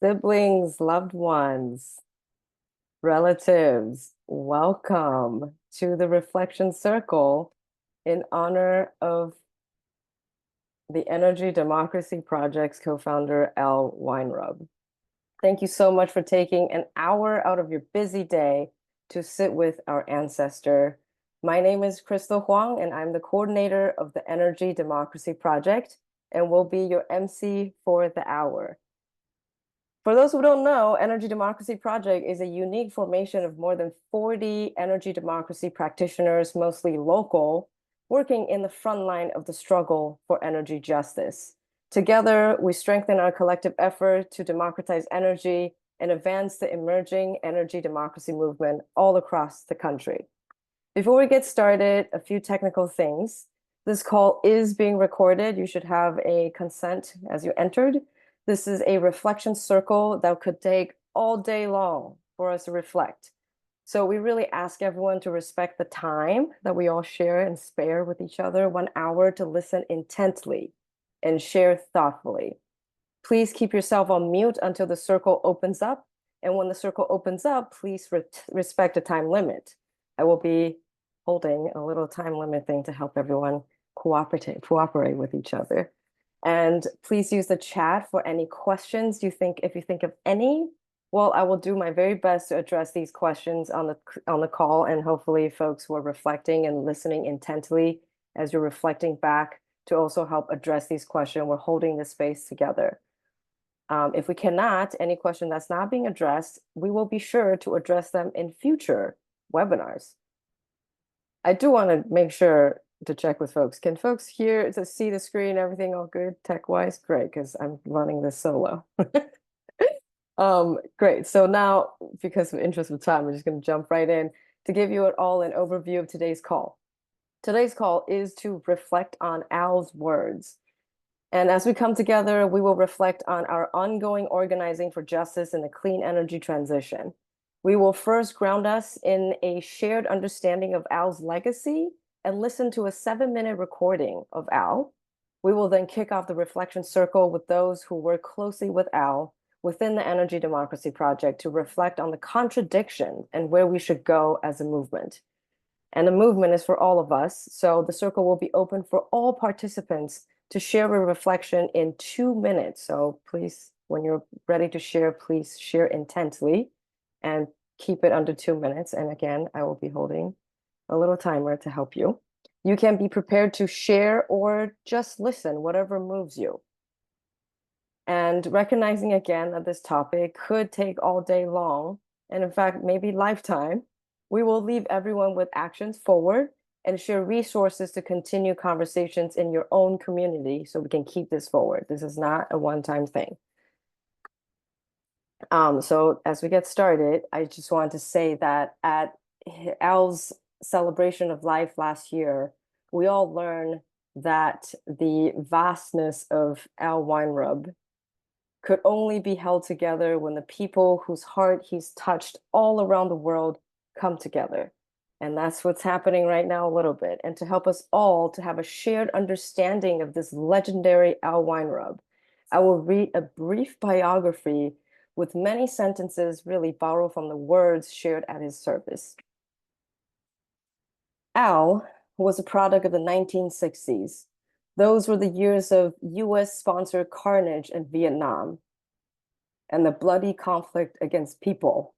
Siblings, loved ones, relatives, welcome to the Reflection Circle in honor of the Energy Democracy Project's co-founder, Al Weinrub. Thank you so much for taking an hour out of your busy day to sit with our ancestor. My name is Crystal Huang, and I'm the coordinator of the Energy Democracy Project, and will be your MC for the hour. For those who don't know, Energy Democracy Project is a unique formation of more than 40 energy democracy practitioners, mostly local, working in the front line of the struggle for energy justice. Together, we strengthen our collective effort to democratize energy and advance the emerging energy democracy movement all across the country. Before we get started, a few technical things. This call is being recorded. You should have a consent as you entered. This is a reflection circle that could take all day long for us to reflect. So we really ask everyone to respect the time that we all share and spare with each other, 1 hour to listen intently and share thoughtfully. Please keep yourself on mute until the circle opens up. And when the circle opens up, please respect the time limit. I will be holding a little time limit thing to help everyone cooperate with each other. And please use the chat for any questions if you think of any. Well, I will do my very best to address these questions on the call, and hopefully folks who are reflecting and listening intently as you're reflecting back to also help address these questions. We're holding this space together. If we cannot, any question that's not being addressed, we will be sure to address them in future webinars. I do want to make sure to check with folks. Can folks see the screen, everything all good tech-wise? Great, because I'm running this solo. Great. So now, because of interest of time, we're just going to jump right in to give you all an overview of today's call. Today's call is to reflect on Al's words. And as we come together, we will reflect on our ongoing organizing for justice in the clean energy transition. We will first ground us in a shared understanding of Al's legacy and listen to a 7-minute recording of Al. We will then kick off the reflection circle with those who work closely with Al within the Energy Democracy Project to reflect on the contradiction and where we should go as a movement. And the movement is for all of us, so the circle will be open for all participants to share a reflection in 2 minutes. So please, when you're ready to share, please share intently and keep it under 2 minutes. And again, I will be holding a little timer to help you. You can be prepared to share or just listen, whatever moves you. And recognizing again that this topic could take all day long, and in fact, maybe lifetime, we will leave everyone with actions forward and share resources to continue conversations in your own community so we can keep this forward. This is not a one-time thing. So as we get started, I just want to say that at Al's celebration of life last year, we all learned that the vastness of Al Weinrub could only be held together when the people whose heart he's touched all around the world come together. And that's what's happening right now a little bit. And to help us all to have a shared understanding of this legendary Al Weinrub, I will read a brief biography with many sentences really borrowed from the words shared at his service. Al was a product of the 1960s. Those were the years of US-sponsored carnage in Vietnam and the bloody conflict against people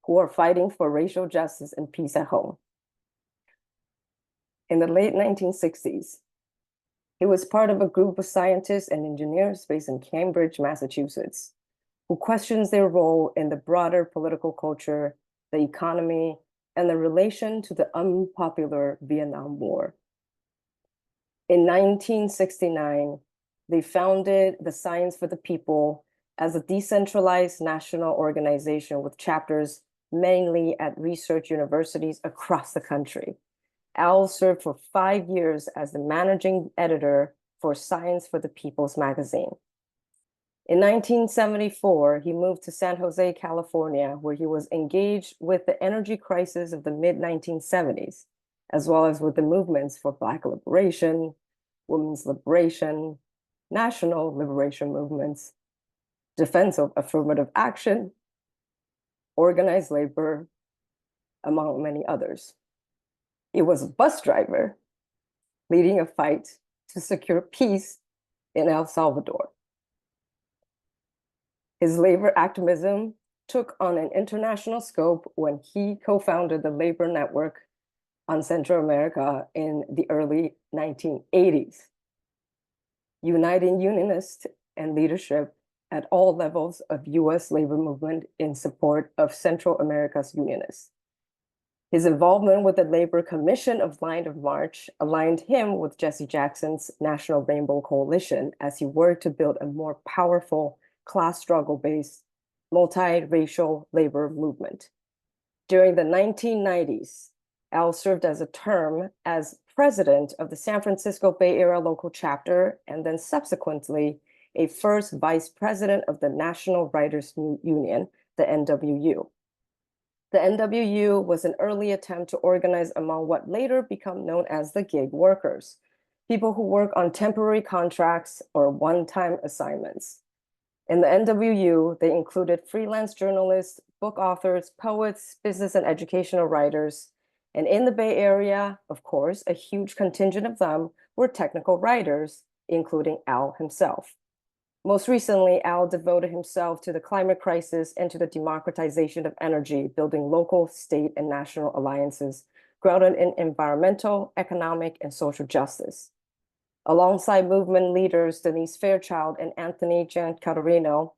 who are fighting for racial justice and peace at home. In the late 1960s, he was part of a group of scientists and engineers based in Cambridge, Massachusetts, who questions their role in the broader political culture, the economy, and the relation to the unpopular Vietnam War. In 1969, they founded the Science for the People as a decentralized national organization with chapters mainly at research universities across the country. Al served for 5 years as the managing editor for Science for the People's magazine. In 1974, he moved to San Jose, California, where he was engaged with the energy crisis of the mid-1970s, as well as with the movements for Black liberation, women's liberation, national liberation movements, defense of affirmative action, organized labor, among many others. He was a bus driver leading a fight to secure peace in El Salvador. His labor activism took on an international scope when he co-founded the labor network on Central America in the early 1980s, uniting unionists and leadership at all levels of US labor movement in support of Central America's unionists. His involvement with the Labor Commission of Line of March aligned him with Jesse Jackson's National Rainbow Coalition as he worked to build a more powerful class struggle-based multiracial labor movement. During the 1990s, Al served as a term as president of the San Francisco Bay Area local chapter, and then subsequently a first vice president of the National Writers Union, the NWU. The NWU was an early attempt to organize among what later became known as the gig workers, people who work on temporary contracts or one-time assignments. In the NWU, they included freelance journalists, book authors, poets, business and educational writers. And in the Bay Area, of course, a huge contingent of them were technical writers, including Al himself. Most recently, Al devoted himself to the climate crisis and to the democratization of energy, building local, state, and national alliances grounded in environmental, economic, and social justice. Alongside movement leaders Denise Fairchild and Anthony Giancarino,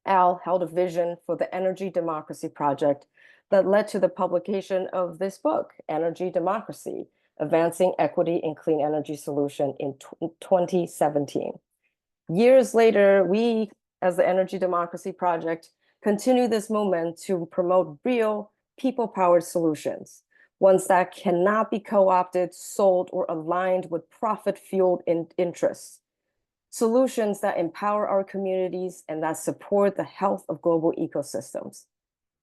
Al held a vision for the Energy Democracy Project that led to the publication of this book, Energy Democracy, Advancing Equity in Clean Energy Solution in 2017. Years later, we, as the Energy Democracy Project, continue this movement to promote real people-powered solutions, ones that cannot be co-opted, sold, or aligned with profit-fueled interests. Solutions that empower our communities and that support the health of global ecosystems.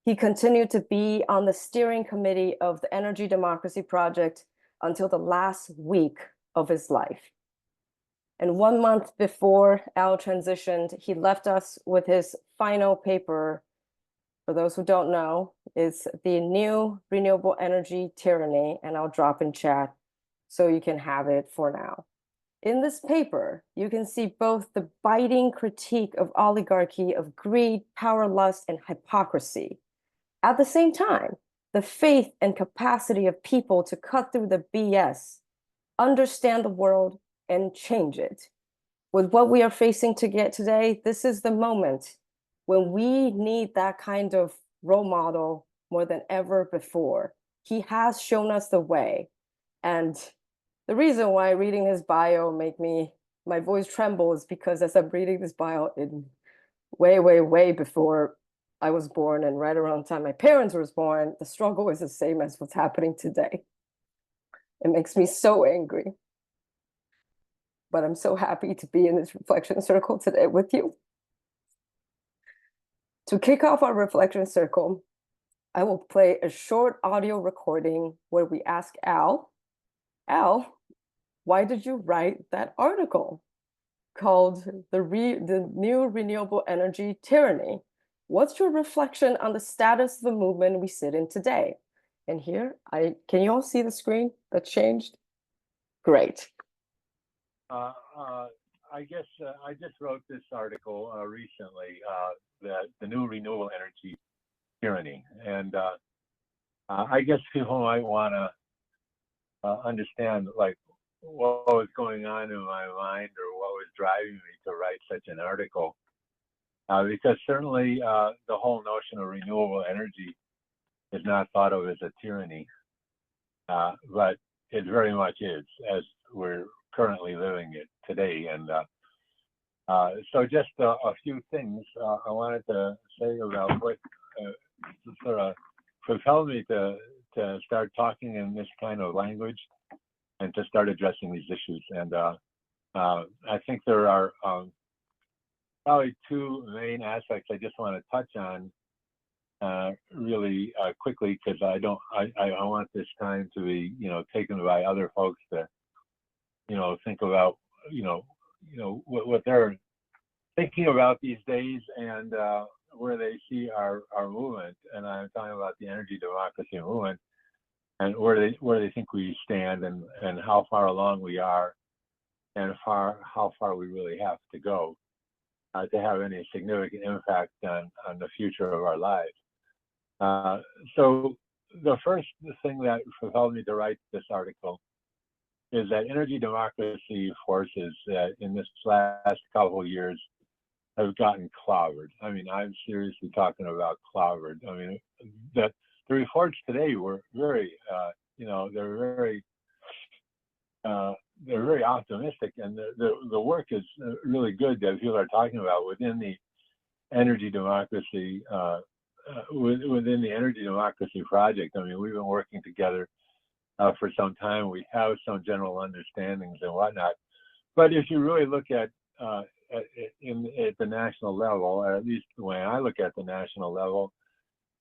He continued to be on the steering committee of the Energy Democracy Project until the last week of his life. And 1 month before Al transitioned, he left us with his final paper. For those who don't know, it's The New Renewable Energy Tyranny, and I'll drop in chat so you can have it for now. In this paper, you can see both the biting critique of oligarchy, of greed, power lust, and hypocrisy. At the same time, the faith and capacity of people to cut through the BS, understand the world, and change it. With what we are facing today, this is the moment when we need that kind of role model more than ever before. He has shown us the way. And the reason why reading his bio my voice tremble is because as I'm reading this bio in way before I was born and right around the time my parents were born, the struggle is the same as what's happening today. It makes me so angry. But I'm so happy to be in this reflection circle today with you. To kick off our reflection circle, I will play a short audio recording where we ask Al, why did you write that article called The New Renewable Energy Tyranny? What's your reflection on the status of the movement we sit in today? And here, can you all see the screen that changed? Great. I guess I just wrote this article recently, the new renewable energy tyranny, and I guess people might want to understand like what was going on in my mind or what was driving me to write such an article, because certainly the whole notion of renewable energy is not thought of as a tyranny, but it very much is, as we're currently living it today. And so just a few things I wanted to say about what sort of propelled me to start talking in this kind of language and to start addressing these issues. And I think there are probably two main aspects I just want to touch on really quickly, because I want this time to be taken by other folks to think about what their thinking about these days and where they see our movement. And I'm talking about the energy democracy movement and where they think we stand and how far along we are and how far we really have to go to have any significant impact on the future of our lives. So the first thing that propelled me to write this article is that energy democracy forces that in this last couple of years have gotten clobbered. I mean, I'm seriously talking about clobbered. I mean, the reports today were very, they're very optimistic, and the work is really good that people are talking about within the energy democracy, within the energy democracy project. I mean, we've been working together for some time. We have some general understandings and whatnot. But if you really look at the national level, or at least the way I look at the national level,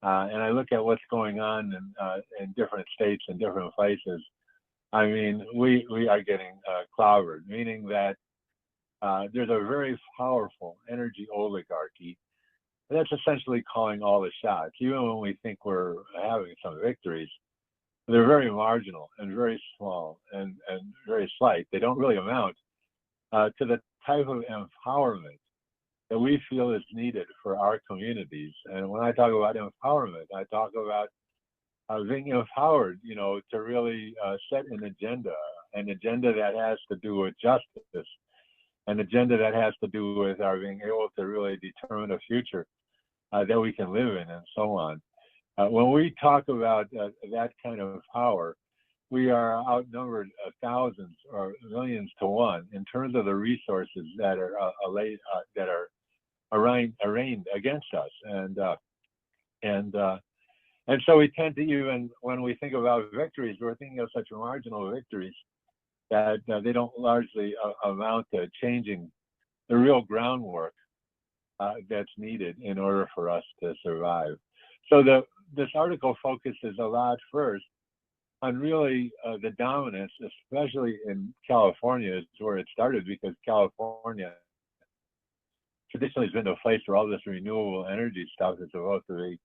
and I look at what's going on in different states and different places, I mean, we are getting clobbered, meaning that there's a very powerful energy oligarchy that's essentially calling all the shots. Even when we think we're having some victories, they're very marginal and very small and very slight. They don't really amount to the type of empowerment that we feel is needed for our communities. And when I talk about empowerment, I talk about being empowered, to really set an agenda that has to do with justice, an agenda that has to do with our being able to really determine a future that we can live in, and so on. When we talk about that kind of power, we are outnumbered thousands or millions to one in terms of the resources that are arraigned against us, and so we tend to, even when we think about victories, we're thinking of such marginal victories that they don't largely amount to changing the real groundwork that's needed in order for us to survive. So this article focuses a lot first on really the dominance, especially in California, is where it started, because California traditionally has been a place where all this renewable energy stuff is supposed to be,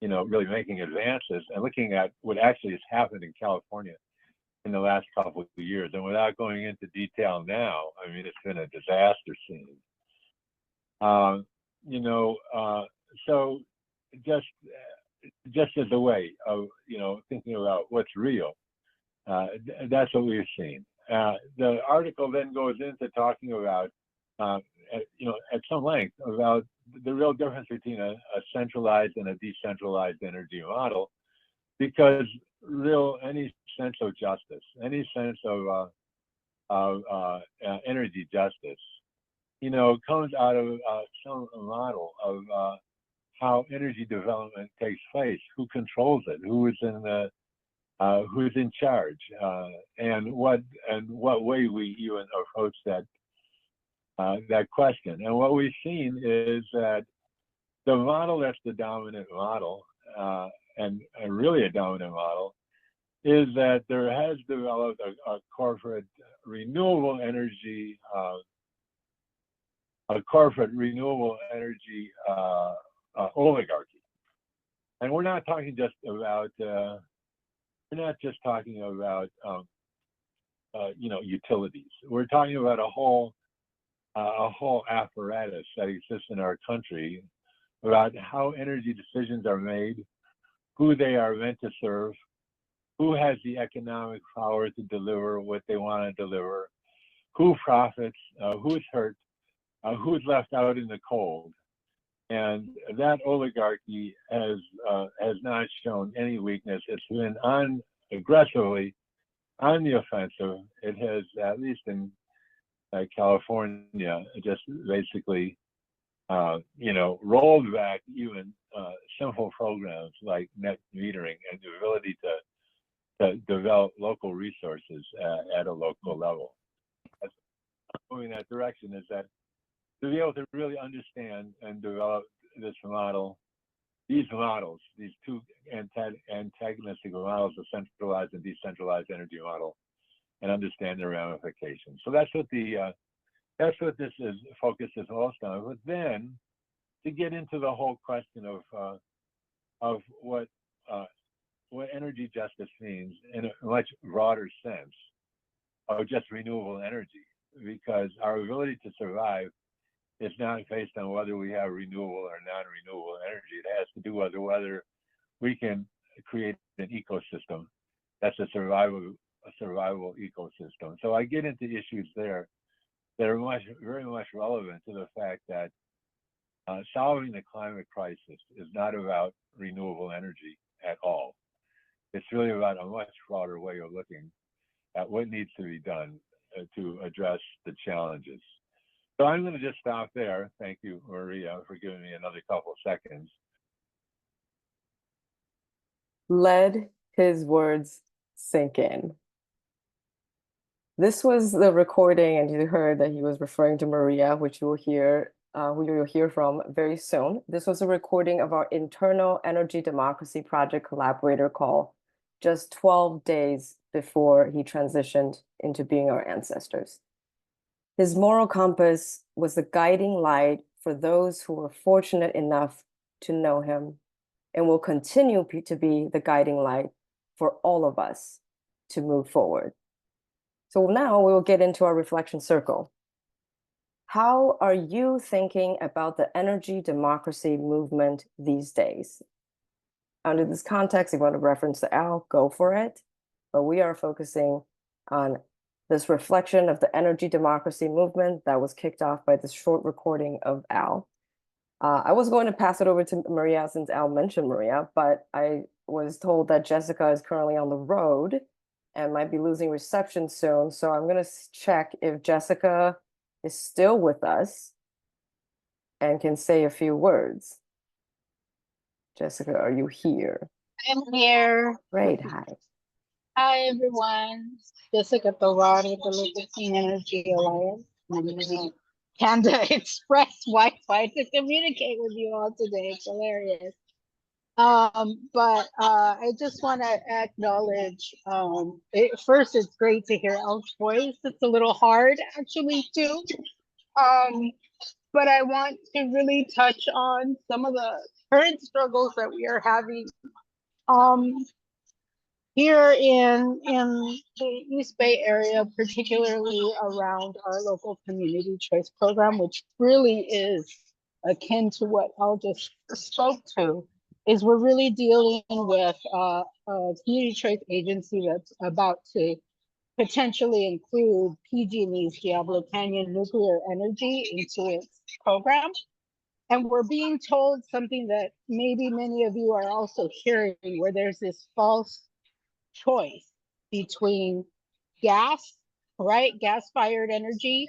really making advances, and looking at what actually has happened in California in the last couple of years. And without going into detail now, I mean, it's been a disaster scene. So just as a way of, thinking about what's real, that's what we've seen. The article then goes into talking about, at some length, about the real difference between a centralized and a decentralized energy model, because any sense of justice, any sense of energy justice, comes out of some model of how energy development takes place, who controls it, who's in charge, and what way we even approach that question. And what we've seen is that the model that's the dominant model, and really a dominant model, is that there has developed a corporate renewable energy oligarchy. And we're not talking just about utilities. We're talking about a whole apparatus that exists in our country about how energy decisions are made, who they are meant to serve, who has the economic power to deliver what they want to deliver, who profits, who's hurt, who's left out in the cold. And that oligarchy has not shown any weakness. It's been aggressively on the offensive. It has, at least in California, just basically, rolled back even simple programs like net metering and the ability to develop local resources at a local level. Moving that direction is that to be able to really understand and develop these two antagonistic models, the centralized and decentralized energy model, and understand their ramifications. So that's what the That's what this is focuses most on. But then to get into the whole question of what energy justice means in a much broader sense of just renewable energy, because our ability to survive is not based on whether we have renewable or non-renewable energy. It has to do with whether we can create an ecosystem that's a survivable ecosystem. So I get into issues there that are very much relevant to the fact that solving the climate crisis is not about renewable energy at all. It's really about a much broader way of looking at what needs to be done to address the challenges. So I'm going to just stop there. Thank you, Maria, for giving me another couple seconds. Let his words sink in. This was the recording, and you heard that he was referring to Maria, which you will hear, who you'll hear from very soon. This was a recording of our internal energy democracy project collaborator call just 12 days before he transitioned into being our ancestors. His moral compass was the guiding light for those who were fortunate enough to know him, and will continue to be the guiding light for all of us to move forward. So now we will get into our reflection circle. How are you thinking about the energy democracy movement these days? Under this context, if you want to reference to Al, go for it. But we are focusing on this reflection of the energy democracy movement that was kicked off by this short recording of Al. I was going to pass it over to Maria since Al mentioned Maria, but I was told that Jessica is currently on the road and might be losing reception soon. So I'm going to check if Jessica is still with us and can say a few words. Jessica, are you here? I'm here. Great, hi. Hi, everyone. Jessica Tovar with the Local Clean Energy Alliance. I'm using Panda Express Wi-Fi to communicate with you all today. It's hilarious. But I just want to acknowledge, first, it's great to hear Elle's voice. It's a little hard, actually, too. But I want to really touch on some of the current struggles that we are having here in the East Bay area, particularly around our local community choice program, which really is akin to what Al just spoke to, is we're really dealing with a community choice agency that's about to potentially include PG&E's Diablo Canyon nuclear energy into its program. And we're being told something that maybe many of you are also hearing, where there's this false choice between gas, right? Gas-fired energy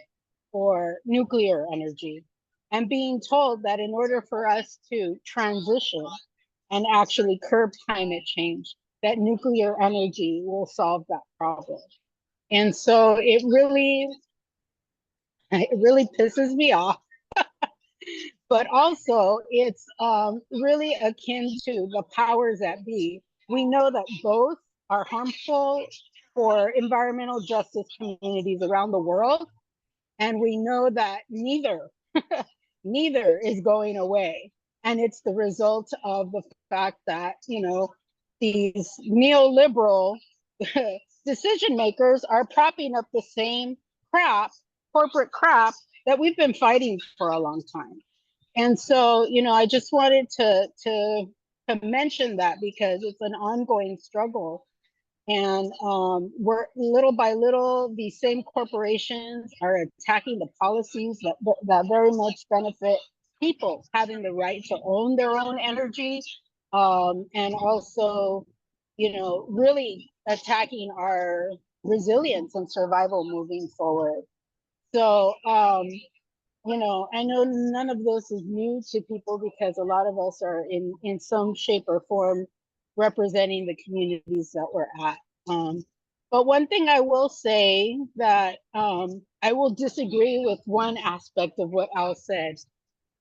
or nuclear energy. And being told that in order for us to transition and actually curb climate change, that nuclear energy will solve that problem. And so it really pisses me off. But also it's really akin to the powers that be. We know that both are harmful for environmental justice communities around the world. And we know that neither is going away. And it's the result of the fact that, you know, these neoliberal decision makers are propping up the same crap, corporate crap, that we've been fighting for a long time. And so, you know, I just wanted to mention that because it's an ongoing struggle. And we're little by little, these same corporations are attacking the policies that very much benefit people having the right to own their own energy, and also, you know, really attacking our resilience and survival moving forward. So, you know, I know none of this is new to people because a lot of us are in some shape or form representing the communities that we're at. But one thing I will say that I will disagree with one aspect of what Al said,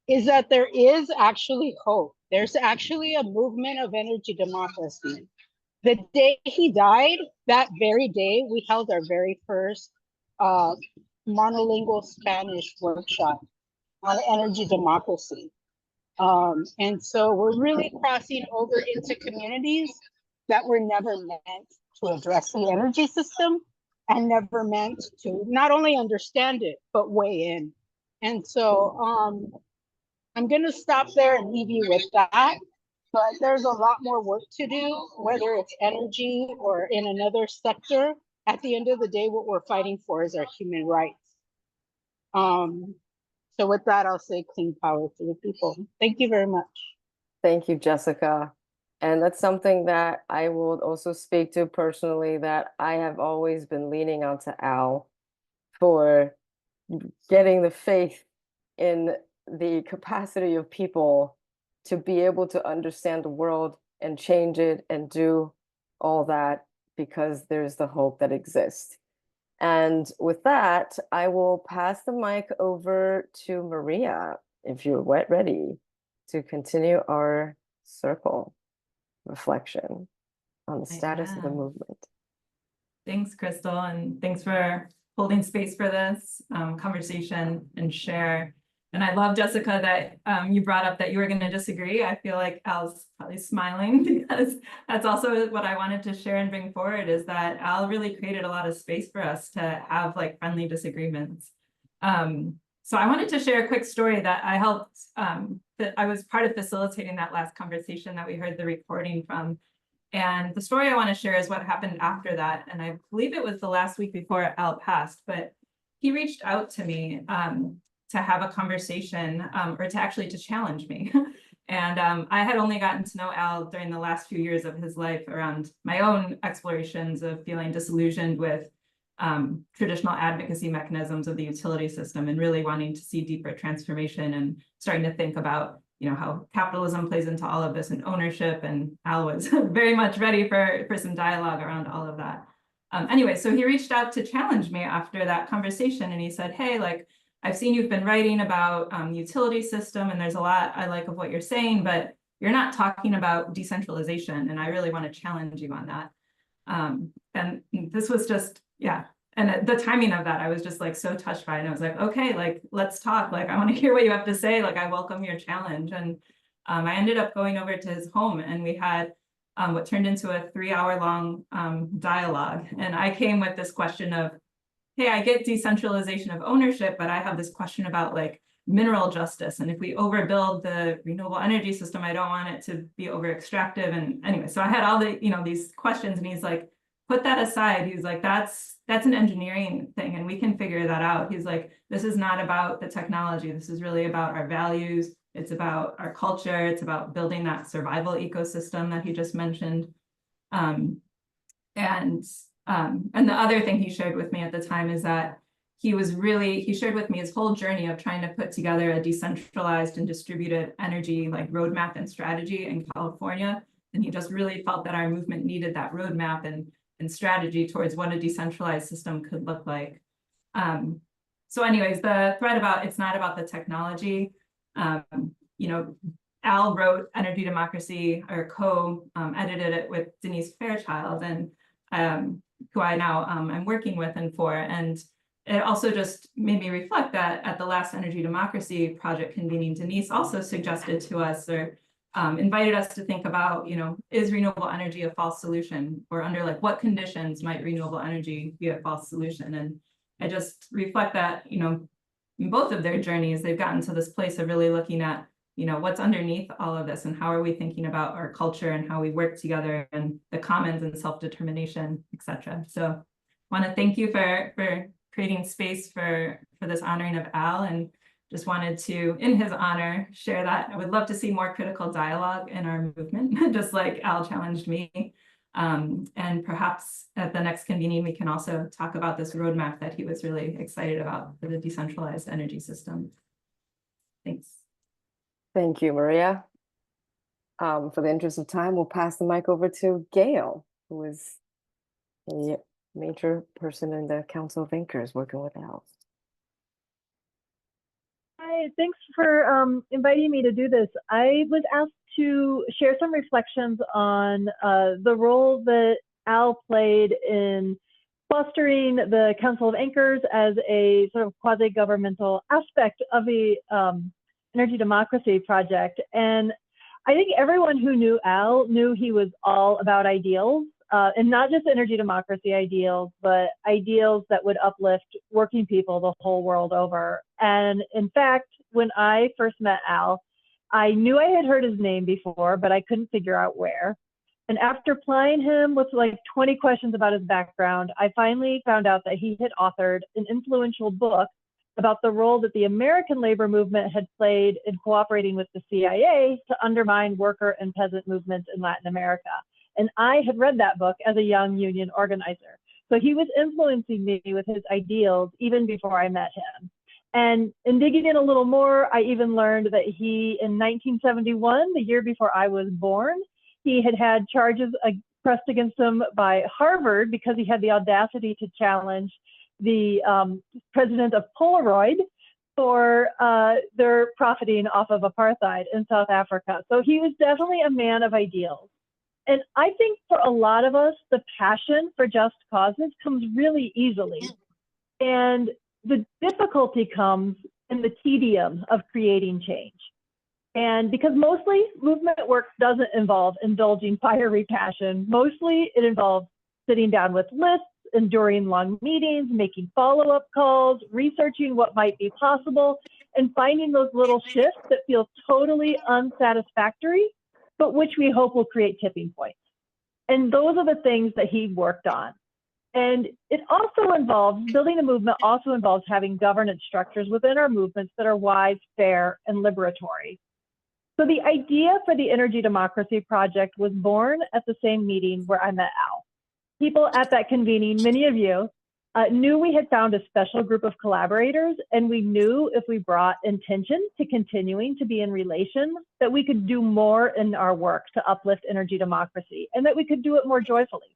is that there is actually hope. There's actually a movement of energy democracy. The day he died, that very day, we held our very first monolingual Spanish workshop on energy democracy. And so we're really crossing over into communities that were never meant to address the energy system and never meant to not only understand it, but weigh in. And so I'm going to stop there and leave you with that. But there's a lot more work to do, whether it's energy or in another sector. At the end of the day, what we're fighting for is our human rights. So with that, I'll say clean power to the people. Thank you very much. Thank you, Jessica. And that's something that I will also speak to personally, that I have always been leaning onto Al for getting the faith in the capacity of people to be able to understand the world and change it and do all that, because there's the hope that exists. And with that, I will pass the mic over to Maria, if you're ready to continue our circle reflection on the status of the movement. Thanks, Crystal, and thanks for holding space for this conversation and share. And I love, Jessica, that you brought up that you were going to disagree. I feel like Al's probably smiling because that's also what I wanted to share and bring forward, is that Al really created a lot of space for us to have like friendly disagreements. So I wanted to share a quick story that I helped, that I was part of facilitating that last conversation that we heard the recording from. And the story I want to share is what happened after that. And I believe it was the last week before Al passed, but he reached out to me to have a conversation, or to actually to challenge me. And I had only gotten to know Al during the last few years of his life around my own explorations of feeling disillusioned with traditional advocacy mechanisms of the utility system, and really wanting to see deeper transformation and starting to think about, you know, how capitalism plays into all of this and ownership. And Al was very much ready for some dialogue around all of that. Anyway, so he reached out to challenge me after that conversation, and he said, hey, like, I've seen you've been writing about utility system, and there's a lot I like of what you're saying, but you're not talking about decentralization, and I really want to challenge you on that. And this was just, yeah. And the timing of that, I was just like so touched by it. And I was like, okay, like, let's talk. Like, I want to hear what you have to say. Like, I welcome your challenge. And I ended up going over to his home, and we had what turned into a 3-hour-long dialogue. And I came with this question of, hey, I get decentralization of ownership, but I have this question about like mineral justice. And if we overbuild the renewable energy system, I don't want it to be over extractive. And anyway, so I had all the, you know, these questions, and he's like, put that aside. He's like, that's an engineering thing, and we can figure that out. He's like, this is not about the technology. This is really about our values. It's about our culture. It's about building that survival ecosystem that he just mentioned. And the other thing he shared with me at the time is that he shared with me his whole journey of trying to put together a decentralized and distributed energy like roadmap and strategy in California. And he just really felt that our movement needed that roadmap and strategy towards what a decentralized system could look like. So anyways, the thread about it's not about the technology, you know, Al wrote Energy Democracy, or co-edited it with Denise Fairchild, and who I now am working with and for. And it also just made me reflect that at the last Energy Democracy project convening, Denise also suggested to us, or invited us to think about, you know, is renewable energy a false solution, or under like what conditions might renewable energy be a false solution? And I just reflect that, you know, in both of their journeys, they've gotten to this place of really looking at, you know, what's underneath all of this, and how are we thinking about our culture and how we work together, and the commons and self-determination, etc. So I want to thank you for creating space for this honoring of Al, and just wanted to, in his honor, share that I would love to see more critical dialogue in our movement, just like Al challenged me. And perhaps at the next convening, we can also talk about this roadmap that he was really excited about for the decentralized energy system. Thanks. Thank you, Maria. For the interest of time, we'll pass the mic over to Gail, who is a major person in the Council of Thinkers working with Al. Hi, thanks for inviting me to do this. I was asked to share some reflections on the role that Al played in fostering the Council of Anchors as a sort of quasi-governmental aspect of the energy democracy project. And I think everyone who knew Al knew he was all about ideals, and not just energy democracy ideals, but ideals that would uplift working people the whole world over. And in fact, when I first met Al, I knew I had heard his name before, but I couldn't figure out where. And after plying him with like 20 questions about his background, I finally found out that he had authored an influential book about the role that the American labor movement had played in cooperating with the CIA to undermine worker and peasant movements in Latin America. And I had read that book as a young union organizer. So he was influencing me with his ideals even before I met him. And in digging in a little more, I even learned that he, in 1971, the year before I was born, he had had charges pressed against him by Harvard because he had the audacity to challenge the president of Polaroid for their profiting off of apartheid in South Africa. So he was definitely a man of ideals. And I think for a lot of us, the passion for just causes comes really easily. And the difficulty comes in the tedium of creating change. And because mostly movement work doesn't involve indulging fiery passion, mostly it involves sitting down with lists, enduring long meetings, making follow-up calls, researching what might be possible, and finding those little shifts that feel totally unsatisfactory, but which we hope will create tipping points. And those are the things that he worked on. And it also involves, building a movement also involves having governance structures within our movements that are wise, fair, and liberatory. So the idea for the Energy Democracy Project was born at the same meeting where I met Al. People at that convening, many of you, knew we had found a special group of collaborators, and we knew if we brought intention to continuing to be in relation, that we could do more in our work to uplift energy democracy, and that we could do it more joyfully.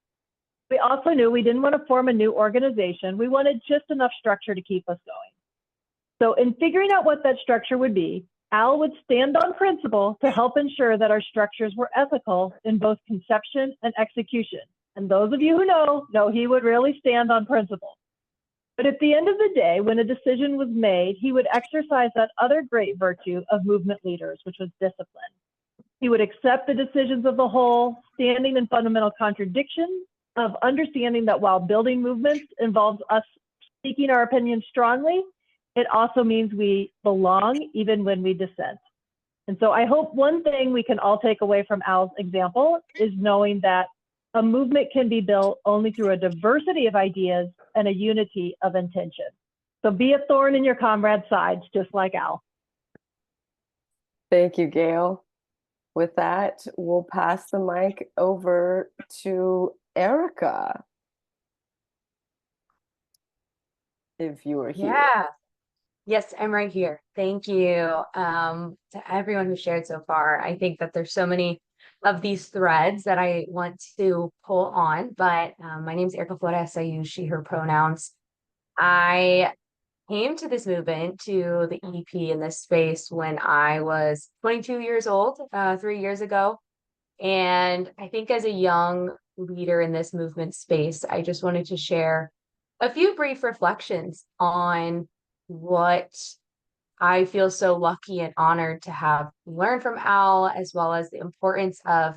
We also knew we didn't want to form a new organization. We wanted just enough structure to keep us going. So in figuring out what that structure would be, Al would stand on principle to help ensure that our structures were ethical in both conception and execution. And those of you who know he would really stand on principle. But at the end of the day, when a decision was made, he would exercise that other great virtue of movement leaders, which was discipline. He would accept the decisions of the whole, standing in fundamental contradiction of understanding that while building movements involves us speaking our opinions strongly, it also means we belong even when we dissent. And so I hope one thing we can all take away from Al's example is knowing that a movement can be built only through a diversity of ideas and a unity of intention. So be a thorn in your comrade's sides, just like Al. Thank you, Gail. With that, we'll pass the mic over to Erica. If you are here. Yeah. Yes, I'm right here. Thank you to everyone who shared so far. I think that there's so many of these threads that I want to pull on, but my name is Erica Flores. I use she, her pronouns. I came to this movement, to the EP in this space when I was 22 years old, 3 years ago. And I think as a young leader in this movement space, I just wanted to share a few brief reflections on what I feel so lucky and honored to have learned from Al, as well as the importance of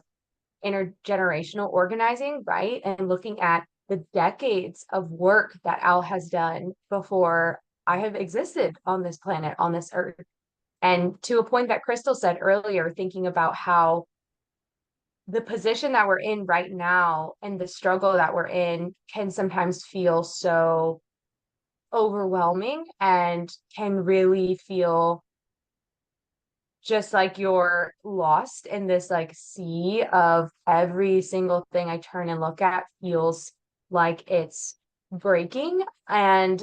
intergenerational organizing, right? And looking at the decades of work that Al has done before I have existed on this planet, on this earth. And to a point that Crystal said earlier, thinking about how the position that we're in right now and the struggle that we're in can sometimes feel so overwhelming and can really feel just like you're lost in this like sea of every single thing I turn and look at feels like it's breaking. And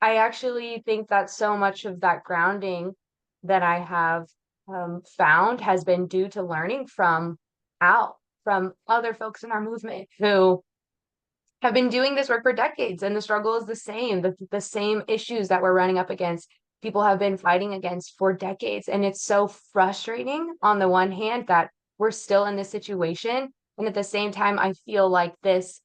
I actually think that so much of that grounding that I have found has been due to learning from Al, from other folks in our movement who have been doing this work for decades, and the struggle is the same. The same issues that we're running up against, people have been fighting against for decades. And it's so frustrating on the one hand that we're still in this situation. And at the same time, I feel like this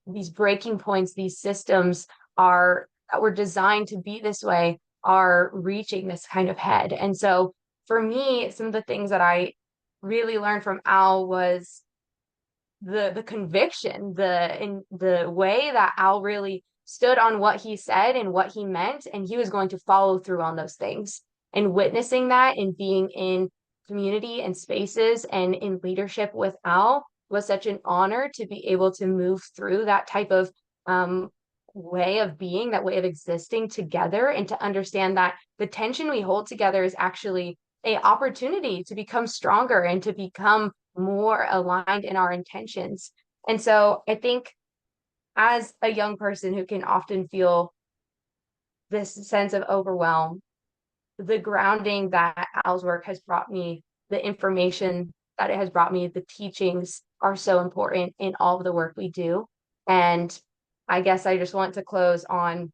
these breaking points, these systems are that were designed to be this way are reaching this kind of head. And so for me, some of the things that I really learned from Al was the conviction, the way that Al really stood on what he said and what he meant, and he was going to follow through on those things. And witnessing that and being in community and spaces and in leadership with Al was such an honor to be able to move through that type of way of being, that way of existing together, and to understand that the tension we hold together is actually a opportunity to become stronger and to become more aligned in our intentions. And so I think as a young person who can often feel this sense of overwhelm, the grounding that Al's work has brought me, the information that it has brought me, the teachings are so important in all of the work we do. And I guess I just want to close on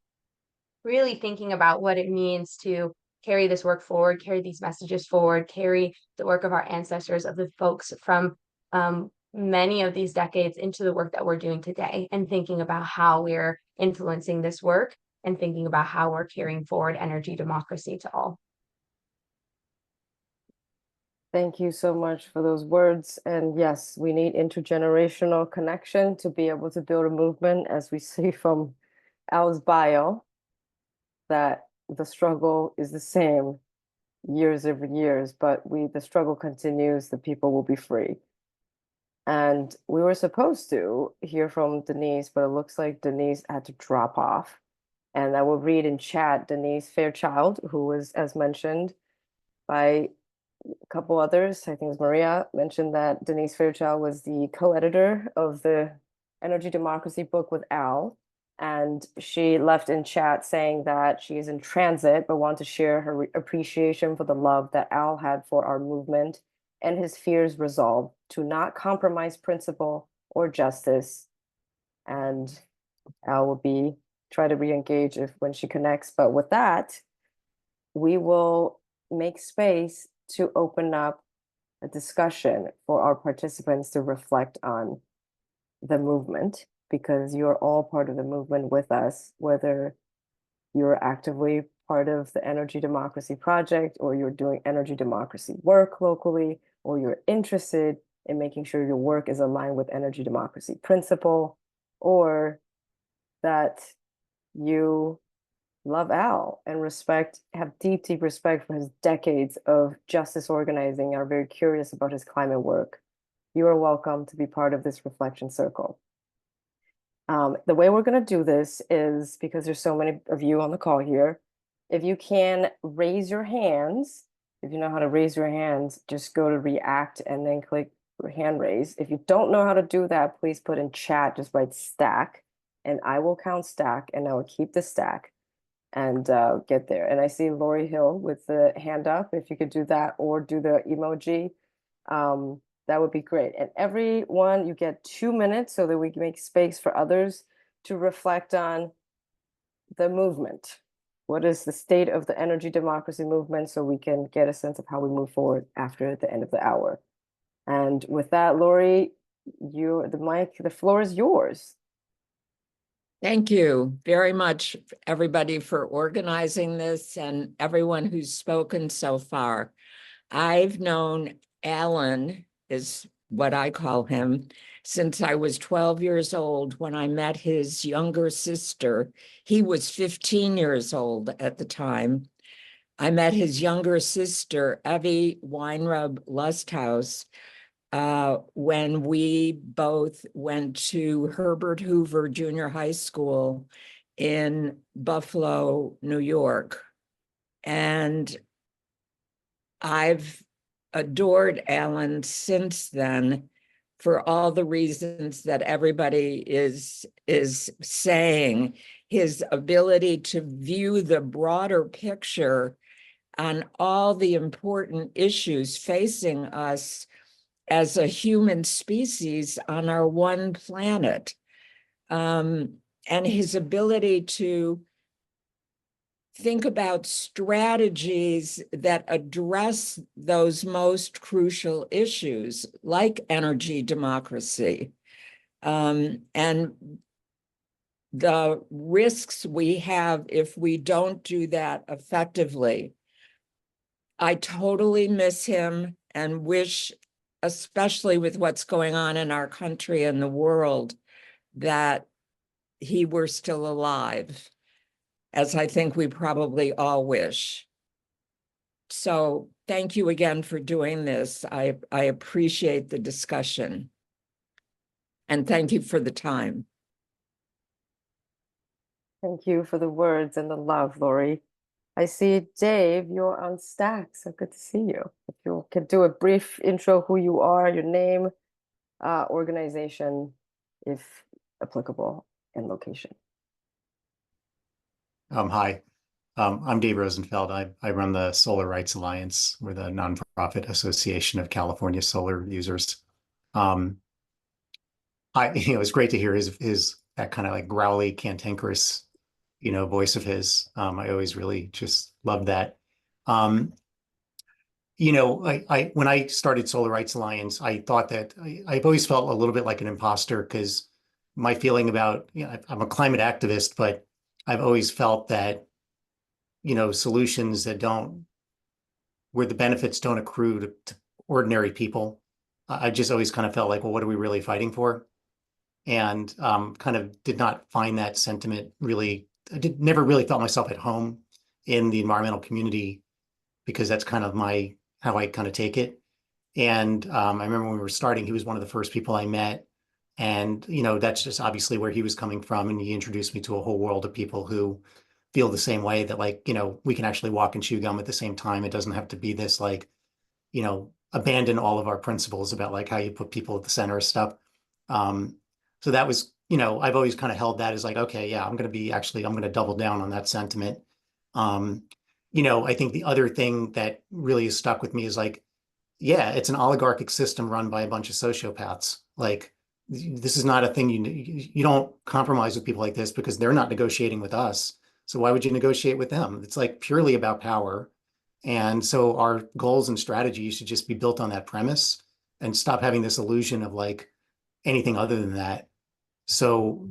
really thinking about what it means to carry this work forward, carry these messages forward, carry the work of our ancestors, of the folks from many of these decades into the work that we're doing today, and thinking about how we're influencing this work and thinking about how we're carrying forward energy democracy to all. Thank you so much for those words. And yes, we need intergenerational connection to be able to build a movement, as we see from Al's bio, that the struggle is the same years over years, but the struggle continues, the people will be free. And we were supposed to hear from Denise, but it looks like Denise had to drop off. And I will read in chat Denise Fairchild, who was, as mentioned by a couple others, I think it was Maria, mentioned that Denise Fairchild was the co-editor of the Energy Democracy book with Al. And she left in chat saying that she is in transit, but want to share her appreciation for the love that Al had for our movement and his fierce resolve to not compromise principle or justice. And Al will try to re-engage when she connects. But with that, we will make space to open up a discussion for our participants to reflect on the movement, because you're all part of the movement with us, whether you're actively part of the Energy Democracy Project, or you're doing energy democracy work locally, or you're interested in making sure your work is aligned with energy democracy principle, or that you love Al and have deep, deep respect for his decades of justice organizing, are very curious about his climate work. You are welcome to be part of this reflection circle. The way we're going to do this is, because there's so many of you on the call here, if you can raise your hands, if you know how to raise your hands, just go to react and then click hand raise. If you don't know how to do that, please put in chat, just write stack, and I will count stack, and I will keep the stack and get there. And I see Lori Hill with the hand up. If you could do that or do the emoji, that would be great. And everyone, you get 2 minutes so that we can make space for others to reflect on the movement. What is the state of the energy democracy movement, so we can get a sense of how we move forward after the end of the hour. And with that, Lori, the floor is yours. Thank you very much, everybody, for organizing this, and everyone who's spoken so far. I've known Alan, is what I call him, since I was 12 years old when I met his younger sister. He was 15 years old at the time. I met his younger sister, Evie Weinrub Lusthouse, when we both went to Herbert Hoover Junior High School in Buffalo, New York. And I've adored Alan since then, for all the reasons that everybody is saying. His ability to view the broader picture on all the important issues facing us as a human species on our one planet, and his ability to think about strategies that address those most crucial issues, like energy democracy. And the risks we have if we don't do that effectively. I totally miss him and wish, especially with what's going on in our country and the world, that he were still alive, as I think we probably all wish. So thank you again for doing this. I appreciate the discussion. And thank you for the time. Thank you for the words and the love, Lori. I see Dave, you're on Stack, so good to see you. If you could do a brief intro, who you are, your name, organization, if applicable, and location. Hi, I'm Dave Rosenfeld. I run the Solar Rights Alliance. We're the nonprofit association of California solar users. It was great to hear his that kind of like growly, cantankerous, voice of his. I always really just loved that. When I started Solar Rights Alliance, I thought that I've always felt a little bit like an imposter because my feeling about, I'm a climate activist, but I've always felt that, solutions where the benefits don't accrue to ordinary people. I just always kind of felt like, well, what are we really fighting for? And kind of did not find that sentiment really, never really felt myself at home in the environmental community because that's kind of how I kind of take it. And I remember when we were starting, he was one of the first people I met. And, that's just obviously where he was coming from. And he introduced me to a whole world of people who feel the same way, that we can actually walk and chew gum at the same time. It doesn't have to be this abandon all of our principles about like how you put people at the center of stuff. So that was, I've always kind of held that as like, okay, yeah, I'm going to double down on that sentiment. I think the other thing that really has stuck with me is like, yeah, it's an oligarchic system run by a bunch of sociopaths. Like, this is not a thing you don't compromise with people like this because they're not negotiating with us. So why would you negotiate with them? It's like purely about power. And so our goals and strategies should just be built on that premise and stop having this illusion of like anything other than that. So,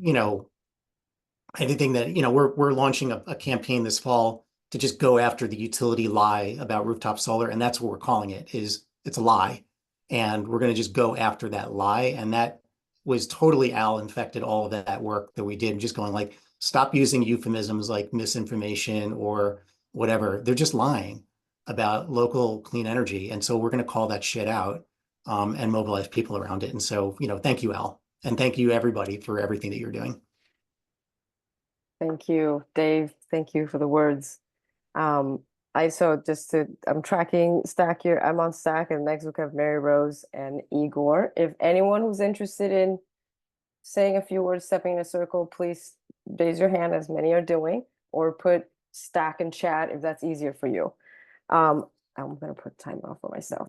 anything that, we're launching a campaign this fall to just go after the utility lie about rooftop solar. And that's what we're calling it, is it's a lie. And we're going to just go after that lie. And that was totally Al infected all of that work that we did, just going like, stop using euphemisms like misinformation or whatever. They're just lying about local clean energy. And so we're going to call that shit out and mobilize people around it. And so, thank you, Al. And thank you, everybody, for everything that you're doing. Thank you, Dave. Thank you for the words. I'm tracking Stack here. I'm on Stack, and next we have Mary Rose and Igor. If anyone who's interested in saying a few words, stepping in a circle, please raise your hand, as many are doing, or put Stack in chat if that's easier for you. I'm going to put timer off for myself.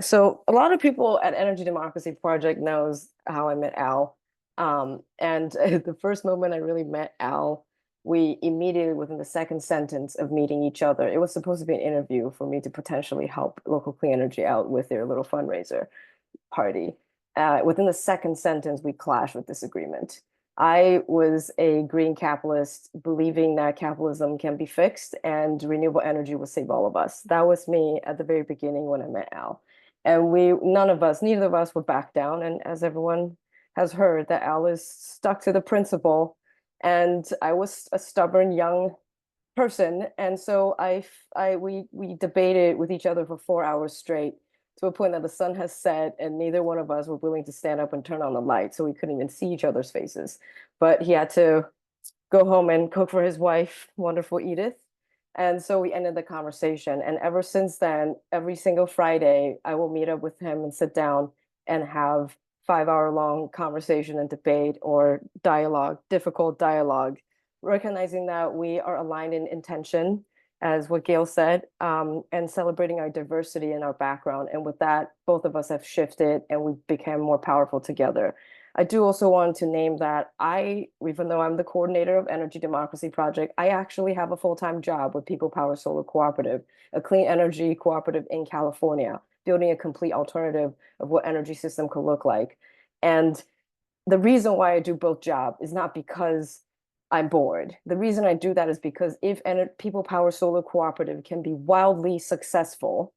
So a lot of people at Energy Democracy Project knows how I met Al. And the first moment I really met Al, we immediately, within the second sentence of meeting each other, it was supposed to be an interview for me to potentially help local clean energy out with their little fundraiser party. Within the second sentence, we clashed with disagreement. I was a green capitalist, believing that capitalism can be fixed and renewable energy will save all of us. That was me at the very beginning when I met Al. And neither of us would back down. And as everyone has heard, that Al is stuck to the principle. And I was a stubborn young person. And so we debated with each other for 4 hours straight, to a point that the sun has set and neither one of us were willing to stand up and turn on the light, so we couldn't even see each other's faces. But he had to go home and cook for his wife, wonderful Edith. And so we ended the conversation. And ever since then, every single Friday, I will meet up with him and sit down and have 5-hour-long conversation and debate or dialogue, difficult dialogue, recognizing that we are aligned in intention, as what Gail said, and celebrating our diversity and our background. And with that, both of us have shifted and we became more powerful together. I do also want to name that even though I'm the coordinator of Energy Democracy Project, I actually have a full-time job with People Power Solar Cooperative, a clean energy cooperative in California, building a complete alternative of what energy system could look like. And the reason why I do both jobs is not because I'm bored. The reason I do that is because if People Power Solar Cooperative can be wildly successful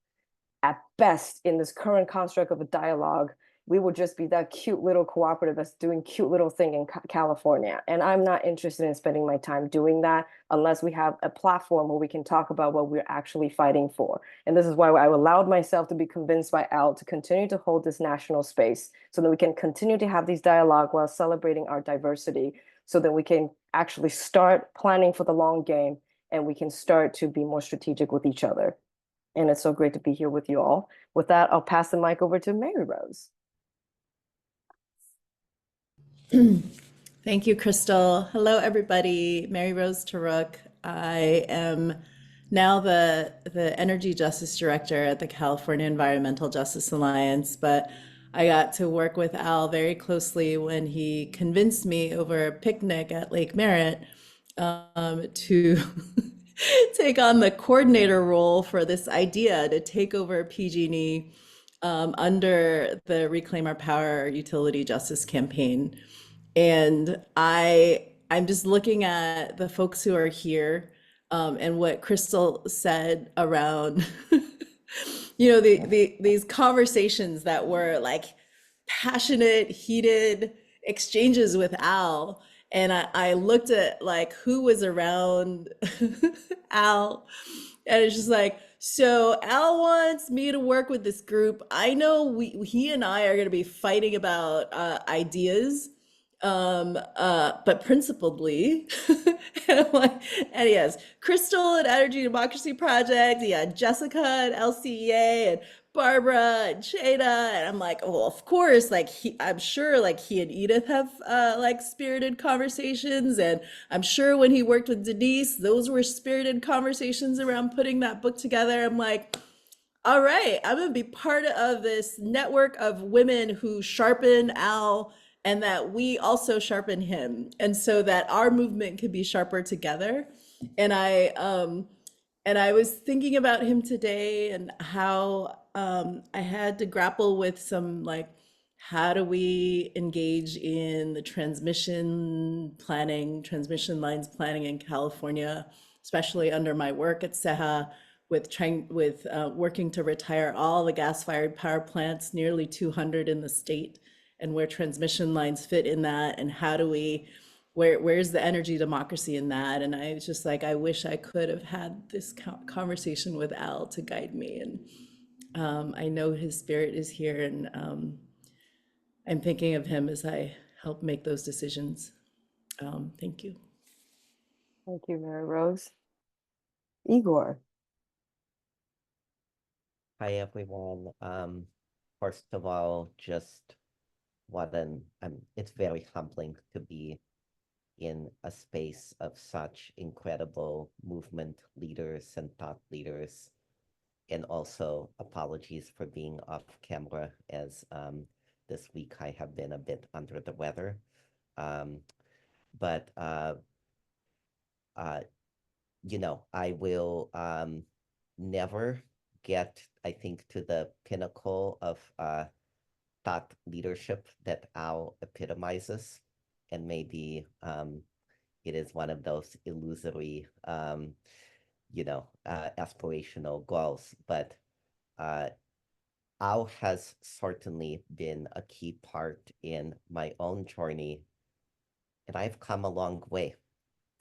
at best in this current construct of a dialogue, we would just be that cute little cooperative that's doing cute little thing in California. And I'm not interested in spending my time doing that unless we have a platform where we can talk about what we're actually fighting for. And this is why I allowed myself to be convinced by Al to continue to hold this national space so that we can continue to have these dialogue while celebrating our diversity, so that we can actually start planning for the long game and we can start to be more strategic with each other. And it's so great to be here with you all. With that, I'll pass the mic over to Mary Rose. Thank you, Crystal. Hello, everybody. Mary Rose Taruk. I am now the Energy Justice Director at the California Environmental Justice Alliance, but I got to work with Al very closely when he convinced me over a picnic at Lake Merritt to take on the coordinator role for this idea to take over PG&E under the Reclaim Our Power Utility Justice Campaign. And I'm just looking at the folks who are here and what Crystal said around, these conversations that were like passionate, heated exchanges with Al. And I looked at like who was around Al, and it's just like, so Al wants me to work with this group. I know he and I are going to be fighting about ideas, but principledly. And he has Crystal at Energy Democracy Project, he had Jessica at LCEA, and Barbara and Shada, and I'm like, oh, of course, like I'm sure like he and Edith have like spirited conversations, and I'm sure when he worked with Denise, those were spirited conversations around putting that book together. I'm like, all right, I'm gonna be part of this network of women who sharpen Al, and that we also sharpen him, and so that our movement could be sharper together. And I was thinking about him today and how I had to grapple with some like, how do we engage in the transmission lines planning in California, especially under my work at SEHA, with working to retire all the gas-fired power plants, nearly 200 in the state, and where transmission lines fit in that, and how do we, where's the energy democracy in that? And I was just like, I wish I could have had this conversation with Al to guide me. And I know his spirit is here, and I'm thinking of him as I help make those decisions. Thank you. Thank you, Mary Rose. Igor. Hi, everyone. First of all, just it's very humbling to be in a space of such incredible movement leaders and thought leaders. And also apologies for being off camera, as this week I have been a bit under the weather. But I will never get, I think, to the pinnacle of thought leadership that Al epitomizes. And maybe it is one of those illusory, aspirational goals. But Al has certainly been a key part in my own journey. And I've come a long way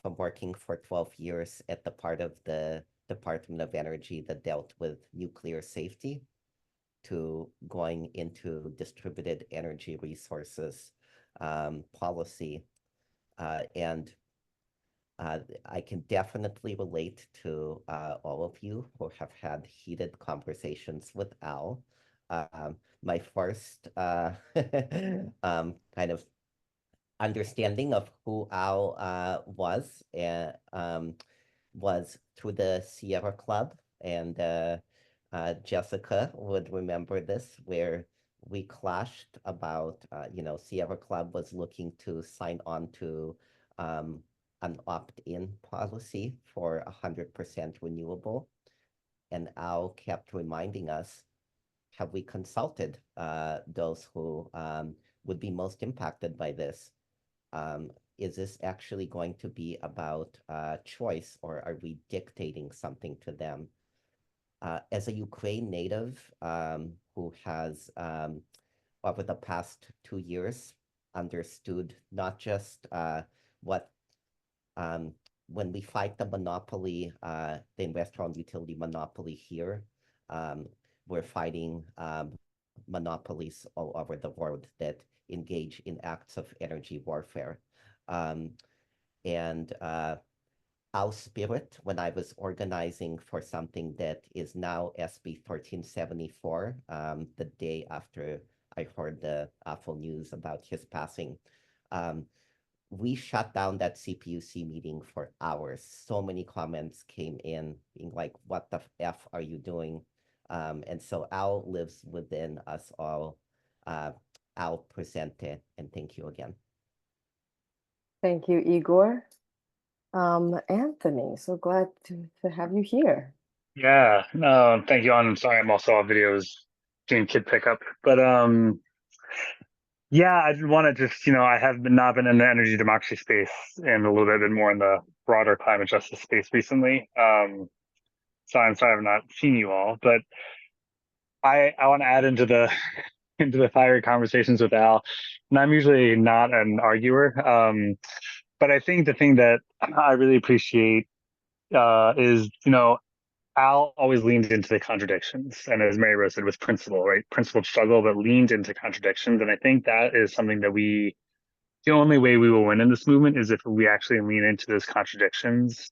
from working for 12 years at the part of the Department of Energy that dealt with nuclear safety, to going into distributed energy resources policy. And I can definitely relate to all of you who have had heated conversations with Al. My first kind of understanding of who Al was through the Sierra Club, and Jessica would remember this, where we clashed about, Sierra Club was looking to sign on to an opt-in policy for 100% renewable. And Al kept reminding us, have we consulted those who would be most impacted by this. Is this actually going to be about choice, or are we dictating something to them? As a Ukraine native who has, over the past 2 years, understood not just what when we fight the monopoly, the investor-owned utility monopoly here, we're fighting monopolies all over the world that engage in acts of energy warfare. And our spirit, when I was organizing for something that is now SB 1374, the day after I heard the awful news about his passing, we shut down that CPUC meeting for hours. So many comments came in being like, what the F are you doing? And so Al lives within us all. Al presente, and thank you again. Thank you, Igor. Anthony, so glad to have you here. Yeah, no, thank you. I'm sorry, I'm also on videos doing kid pickup, but yeah, I did want to just, I have not been in the energy democracy space and a little bit more in the broader climate justice space recently. So I'm sorry I've not seen you all, but I want to add into the into the fiery conversations with Al, and I'm usually not an arguer, but I think the thing that I really appreciate is, Al always leaned into the contradictions, and as Mary Rose said, with principle, right? Principled struggle, but leaned into contradictions, and I think that is something that the only way we will win in this movement is if we actually lean into those contradictions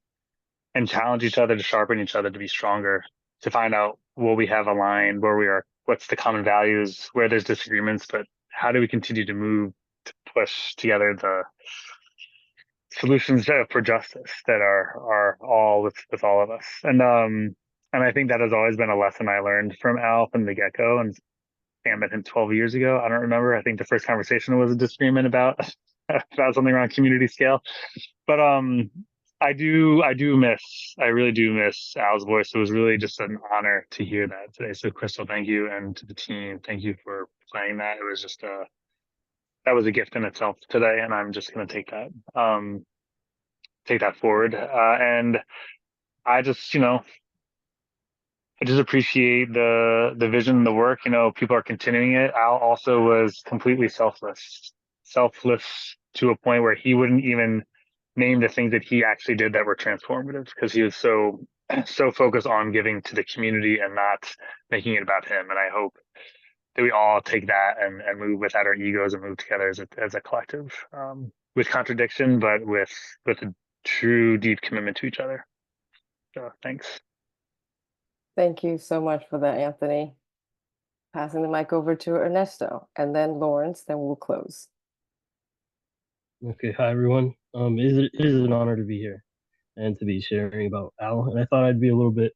and challenge each other to sharpen each other to be stronger, to find out what we have aligned, where we are, what's the common values, where there's disagreements, but how do we continue to move to push together the solutions for justice that are all with all of us. And I think that has always been a lesson I learned from Al from the get-go. And I met him 12 years ago. I don't remember. I think the first conversation was a disagreement about about something around community scale. But I really do miss Al's voice. It was really just an honor to hear that today. So Crystal, thank you, and to the team, thank you for playing that. It was just that was a gift in itself today, and I'm just going to take that forward. And I just, I just appreciate the vision, the work. People are continuing it. Al also was completely selfless to a point where he wouldn't even name the things that he actually did that were transformative, because he was so focused on giving to the community and not making it about him. And I hope that we all take that and move without our egos and move together as a collective, with contradiction, but with a true deep commitment to each other. So thanks. Thank you so much for that, Anthony. Passing the mic over to Ernesto, and then Lawrence, then we'll close. Okay, hi everyone. It is an honor to be here and to be sharing about Al. And I thought I'd be a little bit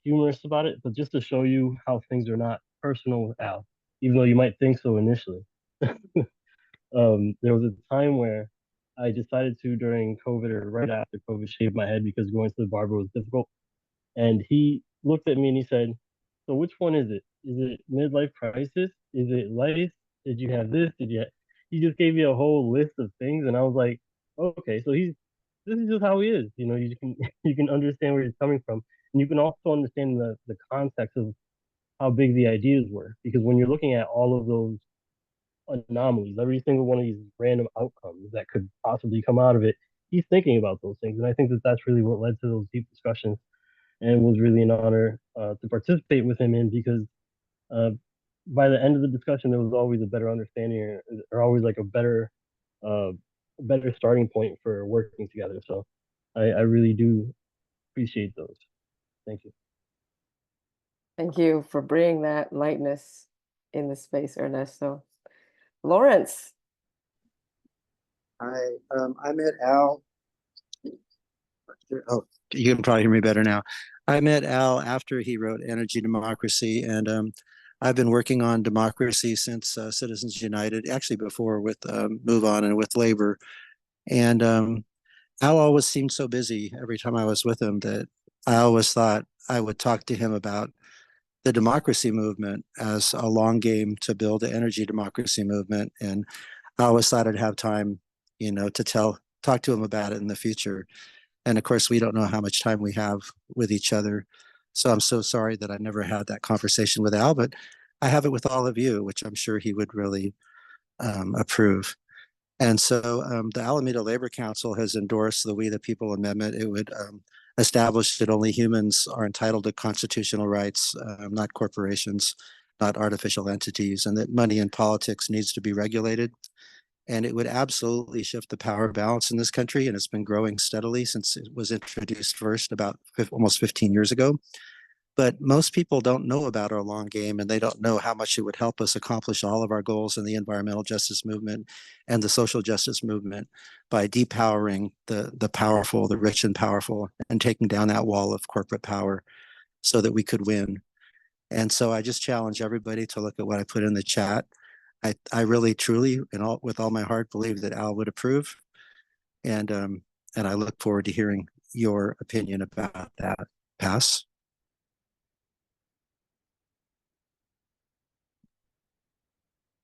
humorous about it, but just to show you how things are not personal with Al, even though you might think so initially. There was a time where I decided to, during COVID or right after COVID, shave my head because going to the barber was difficult. And he looked at me and he said, "So which one is it? Is it midlife crisis? Is it life? Did you have this? He just gave me a whole list of things, and I was like, okay, so this is just how he is. You can you can understand where he's coming from, and you can also understand the context of how big the ideas were, because when you're looking at all of those anomalies, every single one of these random outcomes that could possibly come out of it, he's thinking about those things, and I think that that's really what led to those deep discussions, and it was really an honor to participate with him in, because by the end of the discussion, there was always a better understanding, or always like a better starting point for working together. So I really do appreciate those. Thank you. Thank you for bringing that lightness in the space, Ernesto. Lawrence. Hi, I met Al. Oh, you can probably hear me better now. I met Al after he wrote Energy Democracy, and I've been working on democracy since Citizens United, actually before with Move On and with Labor. And Al always seemed so busy every time I was with him that I always thought I would talk to him about the democracy movement as a long game to build the energy democracy movement. And I always thought I'd have time, to talk to him about it in the future. And of course, we don't know how much time we have with each other. So I'm so sorry that I never had that conversation with Al, but I have it with all of you, which I'm sure he would really approve. And so the Alameda Labor Council has endorsed the We the People Amendment. It would establish that only humans are entitled to constitutional rights, not corporations, not artificial entities, and that money in politics needs to be regulated. And it would absolutely shift the power balance in this country. And it's been growing steadily since it was introduced first about almost 15 years ago. But most people don't know about our long game, and they don't know how much it would help us accomplish all of our goals in the environmental justice movement and the social justice movement by depowering the powerful, the rich and powerful, and taking down that wall of corporate power so that we could win. And so I just challenge everybody to look at what I put in the chat. I really, truly, and with all my heart, believe that Al would approve. And I look forward to hearing your opinion about that. Pass.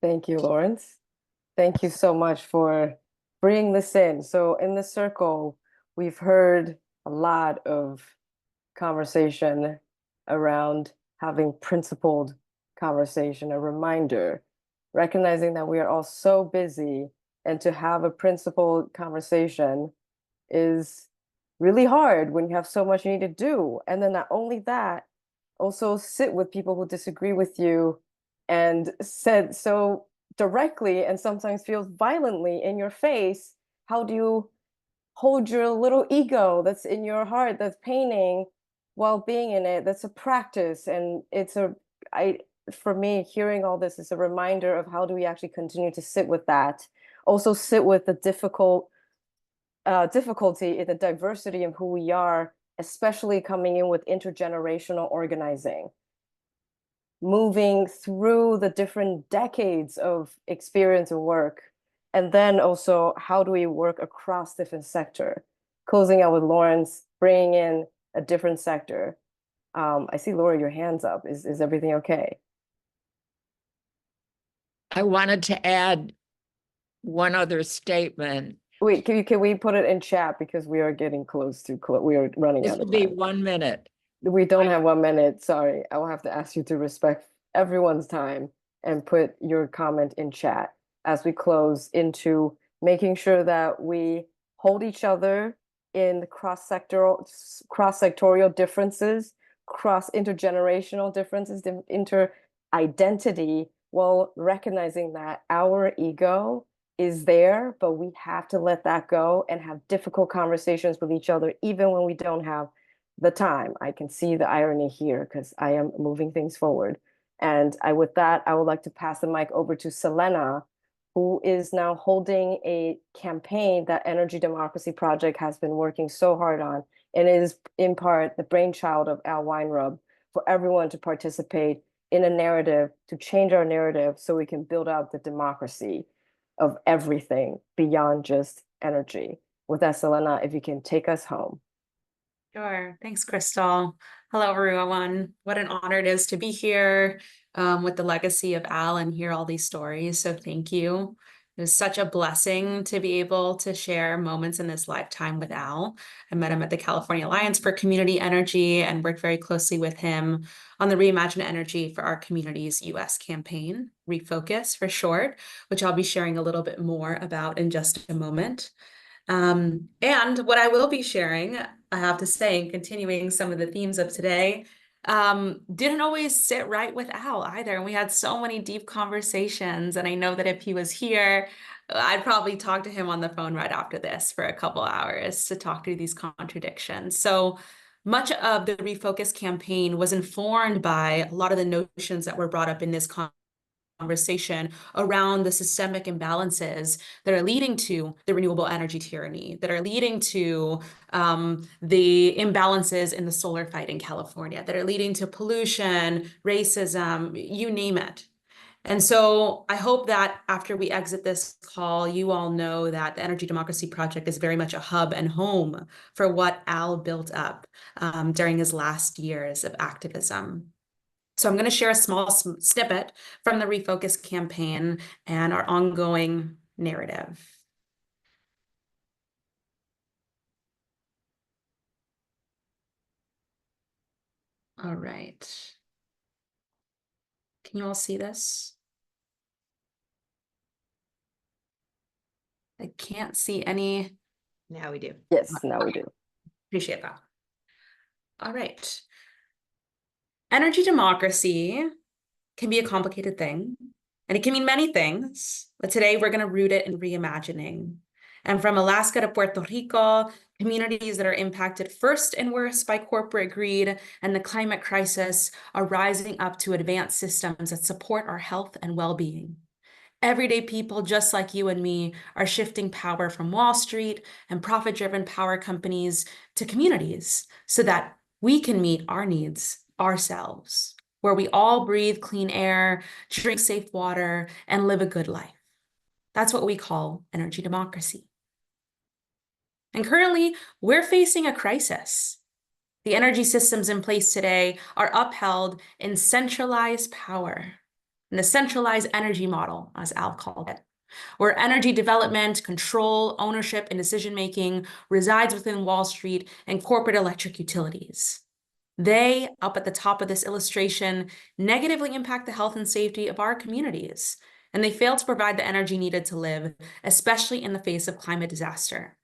Thank you, Lawrence. Thank you so much for bringing this in. So in the circle, we've heard a lot of conversation around having principled conversation, a reminder, recognizing that we are all so busy, and to have a principled conversation is really hard when you have so much you need to do. And then not only that, also sit with people who disagree with you and said so directly and sometimes feels violently in your face. How do you hold your little ego that's in your heart, that's painting while being in it? That's a practice. And for me, hearing all this is a reminder of how do we actually continue to sit with that. Also sit with the difficulty in the diversity of who we are, especially coming in with intergenerational organizing, moving through the different decades of experience and work. And then also, how do we work across different sector? Closing out with Lawrence, bringing in a different sector. I see, Laura, your hand's up. Is everything okay? I wanted to add one other statement. Wait, can we put it in chat, because we are getting close to we are running This out will of be time. 1 minute. We don't have 1 minute. Sorry, I will have to ask you to respect everyone's time and put your comment in chat as we close into making sure that we hold each other in cross-sectorial differences, intergenerational differences, inter-identity, while recognizing that our ego is there, but we have to let that go and have difficult conversations with each other, even when we don't have the time. I can see the irony here because I am moving things forward. And with that, I would like to pass the mic over to Selena, who is now holding a campaign that Energy Democracy Project has been working so hard on, and is in part the brainchild of Al Weinrub, for everyone to participate in a narrative, to change our narrative so we can build out the democracy of everything beyond just energy. With that, Selena, if you can take us home. Sure. Thanks, Crystal. Hello, everyone. What an honor it is to be here with the legacy of Al and hear all these stories. So thank you. It was such a blessing to be able to share moments in this lifetime with Al. I met him at the California Alliance for Community Energy and worked very closely with him on the Reimagine Energy for Our Community's US campaign, Refocus for short, which I'll be sharing a little bit more about in just a moment. And what I will be sharing, I have to say, and continuing some of the themes of today, didn't always sit right with Al either. And we had so many deep conversations. And I know that if he was here, I'd probably talk to him on the phone right after this for a couple hours to talk through these contradictions. So much of the Refocus campaign was informed by a lot of the notions that were brought up in this conversation around the systemic imbalances that are leading to the renewable energy tyranny, that are leading to the imbalances in the solar fight in California, that are leading to pollution, racism, you name it. And so I hope that after we exit this call, you all know that the Energy Democracy Project is very much a hub and home for what Al built up during his last years of activism. So I'm going to share a small snippet from the Refocus campaign and our ongoing narrative. All right. Can you all see this? I can't see any. Now we do. Yes, now we do. Appreciate that. All right. Energy democracy can be a complicated thing, and it can mean many things, but today we're going to root it in reimagining. And from Alaska to Puerto Rico, communities that are impacted first and worst by corporate greed and the climate crisis are rising up to advance systems that support our health and well-being. Everyday people just like you and me are shifting power from Wall Street and profit-driven power companies to communities so that we can meet our needs ourselves, where we all breathe clean air, drink safe water, and live a good life. That's what we call energy democracy. And currently, we're facing a crisis. The energy systems in place today are upheld in centralized power, in the centralized energy model, as Al called it, where energy development, control, ownership, and decision-making resides within Wall Street and corporate electric utilities. They, up at the top of this illustration, negatively impact the health and safety of our communities, and they fail to provide the energy needed to live, especially in the face of climate disaster.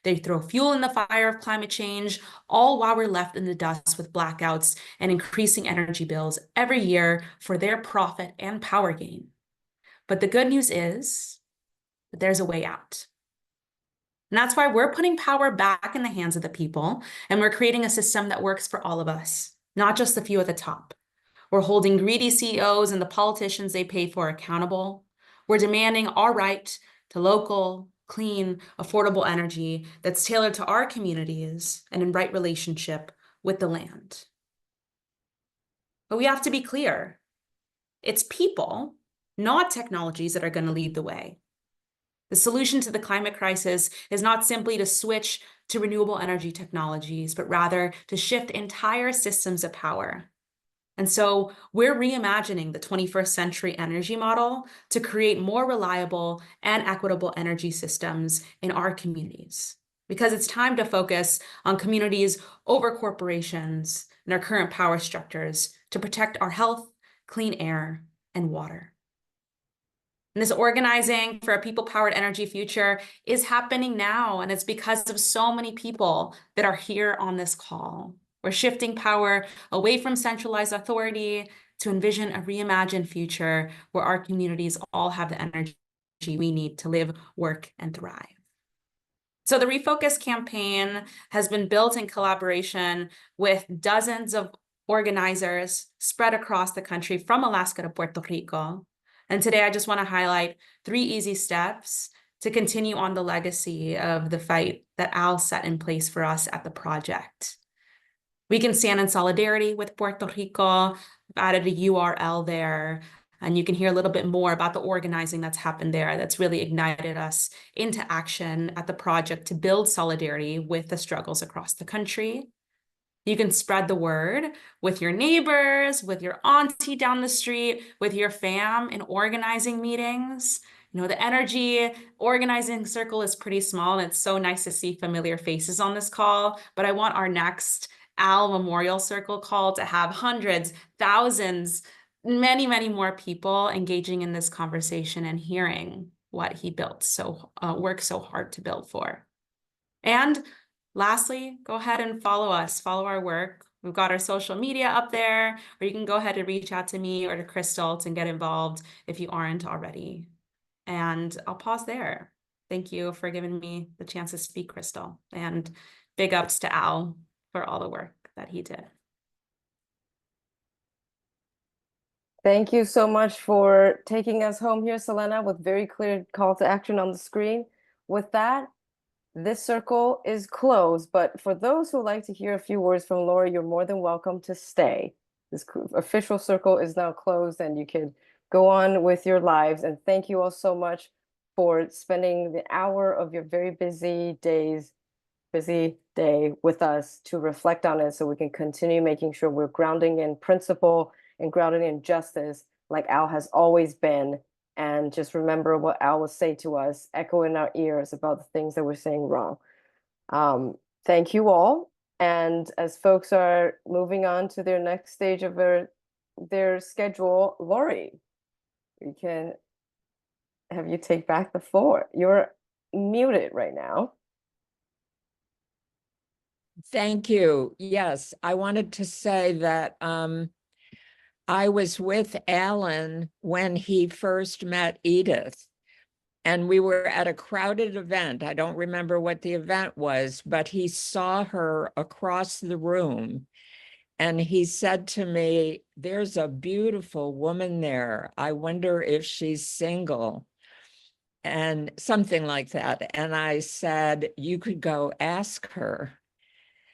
They throw fuel in the fire of climate change, all while we're left in the dust with blackouts and increasing energy bills every year for their profit and power gain. But the good news is that there's a way out. And that's why we're putting power back in the hands of the people, and we're creating a system that works for all of us, not just the few at the top. We're holding greedy CEOs and the politicians they pay for accountable. We're demanding our right to local, clean, affordable energy that's tailored to our communities and in right relationship with the land. But we have to be clear. It's people, not technologies, that are going to lead the way. The solution to the climate crisis is not simply to switch to renewable energy technologies, but rather to shift entire systems of power. And so we're reimagining the 21st century energy model to create more reliable and equitable energy systems in our communities. Because it's time to focus on communities over corporations and our current power structures to protect our health, clean air, and water. And this organizing for a people-powered energy future is happening now, and it's because of so many people that are here on this call. We're shifting power away from centralized authority to envision a reimagined future where our communities all have the energy we need to live, work, and thrive. So the Refocus campaign has been built in collaboration with dozens of organizers spread across the country from Alaska to Puerto Rico. And today I just want to highlight 3 easy steps to continue on the legacy of the fight that Al set in place for us at the project. We can stand in solidarity with Puerto Rico. I've added a URL there, and you can hear a little bit more about the organizing that's happened there that's really ignited us into action at the project to build solidarity with the struggles across the country. You can spread the word with your neighbors, with your auntie down the street, with your fam in organizing meetings. You know, the energy organizing circle is pretty small, and it's so nice to see familiar faces on this call, but I want our next Al Memorial Circle call to have hundreds, thousands, many, many more people engaging in this conversation and hearing what he built worked so hard to build for. And lastly, go ahead and follow us, follow our work. We've got our social media up there, or you can go ahead and reach out to me or to Crystal to get involved if you aren't already. And I'll pause there. Thank you for giving me the chance to speak, Crystal, and big ups to Al for all the work that he did. Thank you so much for taking us home here, Selena, with very clear call to action on the screen. With that, this circle is closed, but for those who like to hear a few words from Laura, you're more than welcome to stay. This official circle is now closed, and you can go on with your lives. And thank you all so much for spending the hour of your very busy day with us to reflect on it so we can continue making sure we're grounding in principle and grounded in justice, like Al has always been. And just remember what Al will say to us, echo in our ears about the things that we're saying wrong. Thank you all. And as folks are moving on to their next stage of their schedule, Lori, we can have you take back the floor. You're muted right now. Thank you. Yes, I wanted to say that I was with Alan when he first met Edith, and we were at a crowded event. I don't remember what the event was, but he saw her across the room and he said to me, "There's a beautiful woman there. I wonder if she's single," and something like that. And I said, "You could go ask her."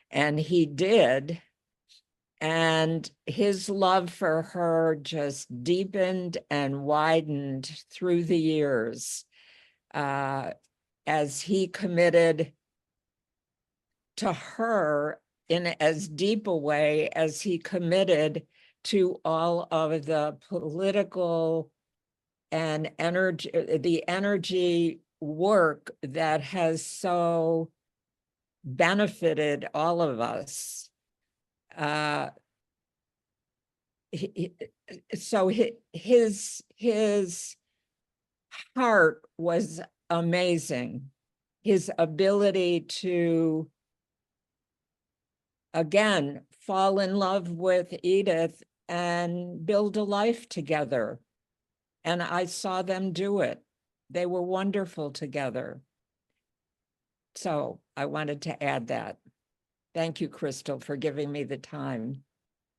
And he did. And his love for her just deepened and widened through the years as he committed to her in as deep a way as he committed to all of the political and the energy work that has so benefited all of us. So his heart was amazing. His ability to, again, fall in love with Edith and build a life together. And I saw them do it. They were wonderful together. So I wanted to add that. Thank you, Crystal, for giving me the time.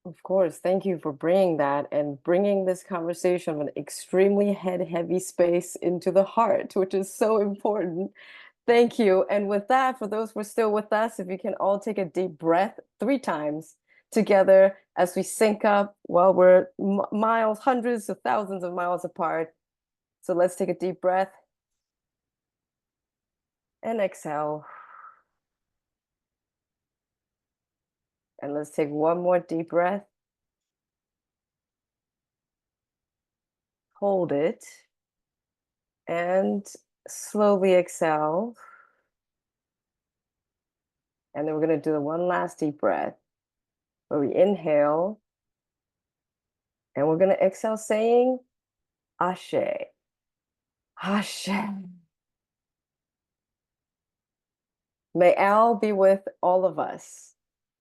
Of course, thank you for bringing that and bringing this conversation from an extremely heavy space into the heart, which is so important. Thank you. And with that, for those who are still with us, if you can all take a deep breath 3 times together as we sync up while we're miles, hundreds of thousands of miles apart. So let's take a deep breath and exhale. And let's take one more deep breath. Hold it. And slowly exhale. And then we're going to do one last deep breath where we inhale. And we're going to exhale saying, Ashe. Ashe. May Al be with all of us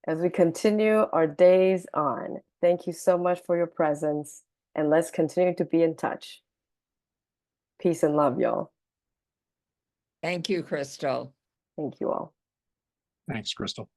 as we continue our days on. Thank you so much for your presence, and let's continue to be in touch. Peace and love, y'all. Thank you, Crystal. Thank you all. Thanks, Crystal.